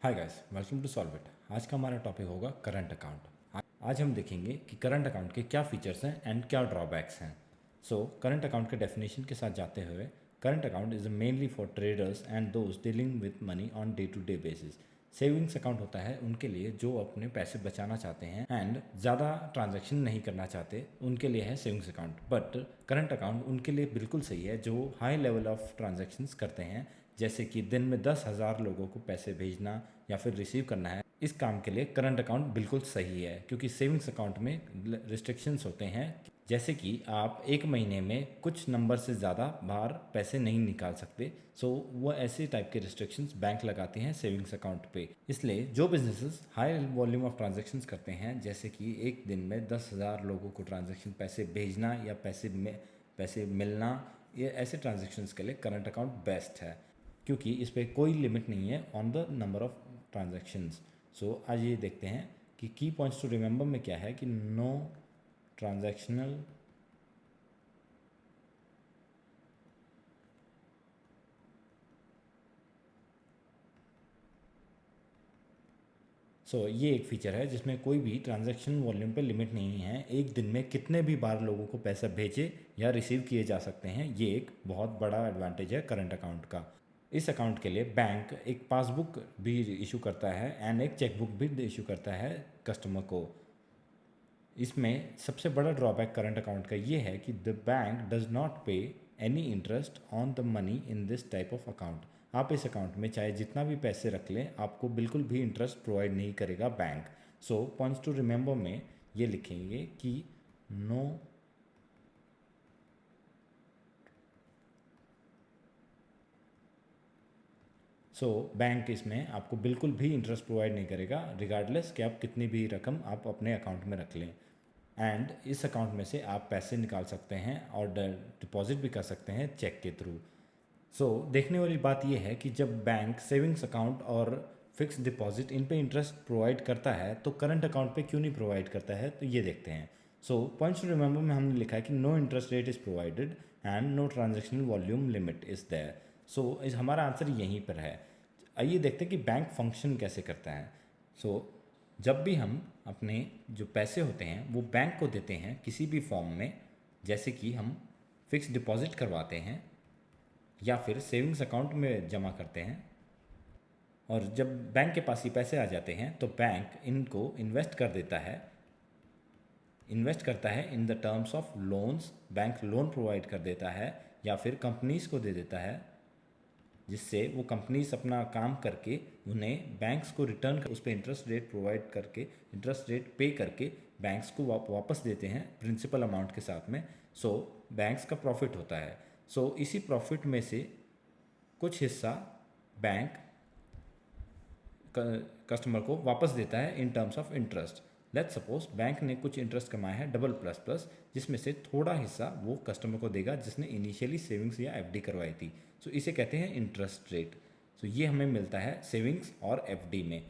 Hi guys, welcome to solve it. आज का हमारा टॉपिक होगा करंट अकाउंट। आज हम देखेंगे कि करंट अकाउंट के क्या फीचर्स हैं एंड क्या ड्रॉबैक्स हैं। करंट अकाउंट के डेफिनेशन के साथ जाते हुए, current account is mainly for traders and those dealing with money on day to day basis. Savings account होता है उनके लिए जो अपने पैसे बचाना चाहते हैं एंड ज़्यादा ट्रांजैक्शन नहीं करना चाहते, उनके लिए है savings account. But current account उनके लिए बिल्कुल सही है जो हाई लेवल ऑफ ट्रांजैक्शंस करते हैं, जैसे कि दिन में 10,000 लोगों को पैसे भेजना या फिर रिसीव करना है। इस काम के लिए करंट अकाउंट बिल्कुल सही है, क्योंकि सेविंग्स अकाउंट में रिस्ट्रिक्शंस होते हैं, जैसे कि आप एक महीने में कुछ नंबर से ज़्यादा बाहर पैसे नहीं निकाल सकते। वो ऐसे टाइप के रिस्ट्रिक्शंस बैंक लगाते हैं सेविंग्स अकाउंट पे। इसलिए जो businesses high volume of transactions करते हैं, जैसे कि एक दिन में 10,000 लोगों को ट्रांजैक्शन पैसे भेजना या पैसे मिलना, ये ऐसे ट्रांजैक्शंस के लिए करंट अकाउंट बेस्ट है, क्योंकि इस पर कोई लिमिट नहीं है on the number of transactions. आज ये देखते हैं कि की पॉइंट्स टू रिमेंबर में क्या है कि नो ट्रांजैक्शनल ये एक फीचर है जिसमें कोई भी ट्रांजैक्शन वॉल्यूम पे लिमिट नहीं है। एक दिन में कितने भी बार लोगों को पैसा भेजे या रिसीव किए जा सकते हैं। ये एक बहुत बड़ा एडवांटेज है करंट अकाउंट का। इस अकाउंट के लिए बैंक एक पासबुक भी इशू करता है एंड एक चेकबुक भी इशू करता है कस्टमर को। इसमें सबसे बड़ा ड्रॉबैक करंट अकाउंट का ये है कि द बैंक डज नॉट पे any interest on the money in this type of account. आप इस अकाउंट में चाहे जितना भी पैसे रख लें, आपको बिल्कुल भी इंटरेस्ट प्रोवाइड नहीं करेगा बैंक। पॉइंट्स टू रिमेंबर में ये लिखेंगे कि नो बैंक इसमें आपको बिल्कुल भी इंटरेस्ट प्रोवाइड नहीं करेगा, रिगार्डलेस कि आप कितनी भी रकम आप अपने अकाउंट में रख लें। एंड इस अकाउंट में से आप पैसे निकाल सकते हैं और डिपॉजिट भी कर सकते हैं चेक के थ्रू। देखने वाली बात यह है कि जब बैंक सेविंग्स अकाउंट और फिक्स डिपॉजिट इन पे इंटरेस्ट प्रोवाइड करता है, तो करंट अकाउंट पे क्यों नहीं प्रोवाइड करता है, तो ये देखते हैं। पॉइंट्स टू रिमेंबर में हमने लिखा है कि no interest rate is provided and no transactional volume limit is there. इस हमारा आंसर यहीं पर है। आइए देखते हैं कि बैंक फंक्शन कैसे करता है। सो जब भी हम अपने जो पैसे होते हैं वो बैंक को देते हैं किसी भी फॉर्म में, जैसे कि हम फिक्स डिपॉजिट करवाते हैं या फिर सेविंग्स अकाउंट में जमा करते हैं, और जब बैंक के पास ये पैसे आ जाते हैं तो बैंक इनको इन्वेस्ट करता है in the terms of loans. Bank loan provide कर देता है या फिर कंपनीज को दे देता है, जिससे वो कंपनीज अपना काम करके उन्हें बैंक्स को रिटर्न उस पर इंटरेस्ट रेट प्रोवाइड करके, इंटरेस्ट रेट पे करके बैंक्स को वापस देते हैं प्रिंसिपल अमाउंट के साथ में। बैंक्स का प्रॉफिट होता है। इसी प्रॉफिट में से कुछ हिस्सा बैंक कस्टमर को वापस देता है in terms of interest. Let's suppose bank ने कुछ इंटरेस्ट कमाया है डबल प्लस प्लस, जिसमें से थोड़ा हिस्सा वो कस्टमर को देगा जिसने इनिशियली सेविंग्स या एफडी करवाई थी। इसे कहते हैं इंटरेस्ट रेट। ये हमें मिलता है सेविंग्स और एफडी में।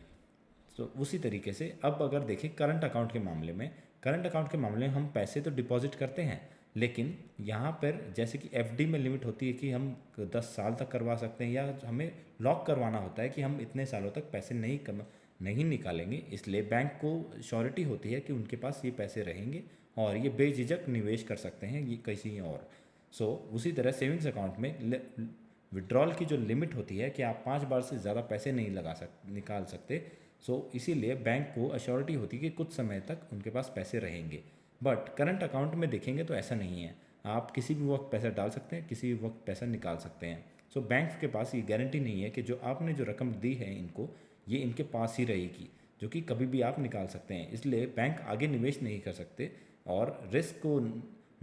उसी तरीके से अब अगर देखें करंट अकाउंट के मामले में, करंट अकाउंट के मामले में हम पैसे तो डिपॉजिट करते हैं, लेकिन यहाँ पर जैसे कि एफडी में लिमिट होती है कि हम 10 साल तक करवा सकते हैं, या हमें लॉक करवाना होता है कि हम इतने सालों तक पैसे नहीं निकालेंगे। इसलिए बैंक को श्योरिटी होती है कि उनके पास ये पैसे रहेंगे और ये बेझिझक निवेश कर सकते हैं ये कहीं और। उसी तरह सेविंग्स अकाउंट में विड्रॉल की जो लिमिट होती है कि आप 5 बार से ज़्यादा पैसे नहीं निकाल सकते। इसीलिए बैंक को अश्योरिटी होती है कि कुछ समय तक उनके पास पैसे रहेंगे। बट करंट अकाउंट में देखेंगे तो ऐसा नहीं है। आप किसी भी वक्त पैसा डाल सकते हैं, किसी भी वक्त पैसा निकाल सकते हैं। बैंक के पास ये गारंटी नहीं है कि जो आपने जो रकम दी है इनको, ये इनके पास ही रहेगी, जो कि कभी भी आप निकाल सकते हैं। इसलिए बैंक आगे निवेश नहीं कर सकते, और रिस्क को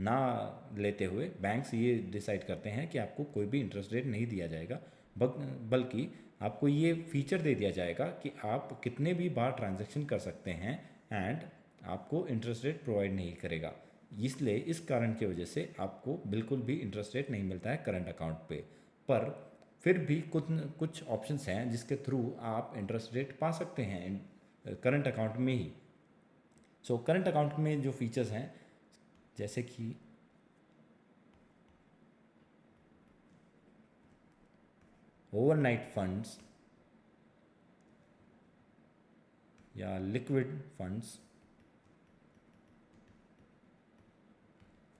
ना लेते हुए बैंक्स ये डिसाइड करते हैं कि आपको कोई भी इंटरेस्ट रेट नहीं दिया जाएगा, बल्कि आपको ये फीचर दे दिया जाएगा कि आप कितने भी बार ट्रांजैक्शन कर सकते हैं एंड आपको इंटरेस्ट रेट प्रोवाइड नहीं करेगा। इसलिए इस कारण की वजह से आपको बिल्कुल भी इंटरेस्ट रेट नहीं मिलता है करंट अकाउंट पे। पर फिर भी कुछ कुछ ऑप्शंस हैं जिसके थ्रू आप इंटरेस्ट रेट पा सकते हैं करंट अकाउंट में ही। करंट अकाउंट में जो फीचर्स हैं, जैसे कि ओवरनाइट फंड्स, या लिक्विड फंड्स।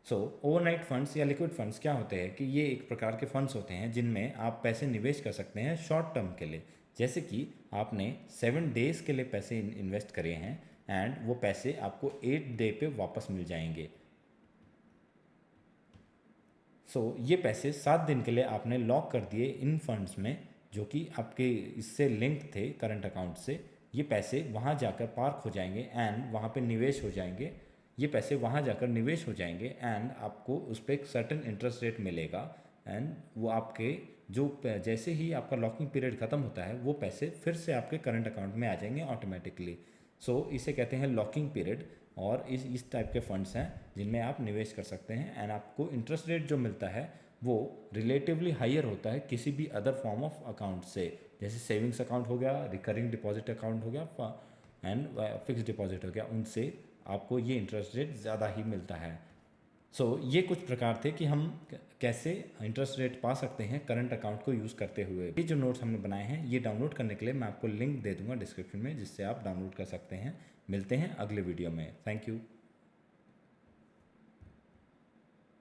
सो ओवरनाइट फंड्स या लिक्विड फंड्स क्या होते हैं कि ये एक प्रकार के फंड्स होते हैं जिनमें आप पैसे निवेश कर सकते हैं शॉर्ट टर्म के लिए। जैसे कि आपने 7 डेज़ के लिए पैसे इन्वेस्ट करे हैं एंड वो पैसे आपको 8 डे पे वापस मिल जाएंगे। ये पैसे 7 दिन के लिए आपने लॉक कर दिए इन फंड्स में, जो कि आपके इससे लिंक थे करंट अकाउंट से। ये पैसे वहाँ जाकर पार्क हो जाएंगे एंड वहाँ पे निवेश हो जाएंगे। ये पैसे वहाँ जाकर निवेश हो जाएंगे एंड आपको उस पर एक सर्टेन इंटरेस्ट रेट मिलेगा एंड वो आपके जैसे ही आपका लॉकिंग पीरियड ख़त्म होता है वो पैसे फिर से आपके करंट अकाउंट में आ जाएंगे ऑटोमेटिकली। इसे कहते हैं लॉकिंग पीरियड। और इस टाइप के फंड्स हैं जिनमें आप निवेश कर सकते हैं एंड आपको इंटरेस्ट रेट जो मिलता है वो रिलेटिवली हायर होता है किसी भी अदर फॉर्म ऑफ अकाउंट से, जैसे सेविंग्स अकाउंट हो गया, रिकरिंग डिपॉजिट अकाउंट हो गया एंड फिक्स डिपॉजिट हो गया। उनसे आपको ये इंटरेस्ट रेट ज़्यादा ही मिलता है। ये कुछ प्रकार थे कि हम कैसे इंटरेस्ट रेट पा सकते हैं करंट अकाउंट को यूज़ करते हुए। ये जो नोट्स हमने बनाए हैं ये डाउनलोड करने के लिए मैं आपको लिंक दे दूंगा डिस्क्रिप्शन में, जिससे आप डाउनलोड कर सकते हैं। मिलते हैं अगले वीडियो में। Thank you.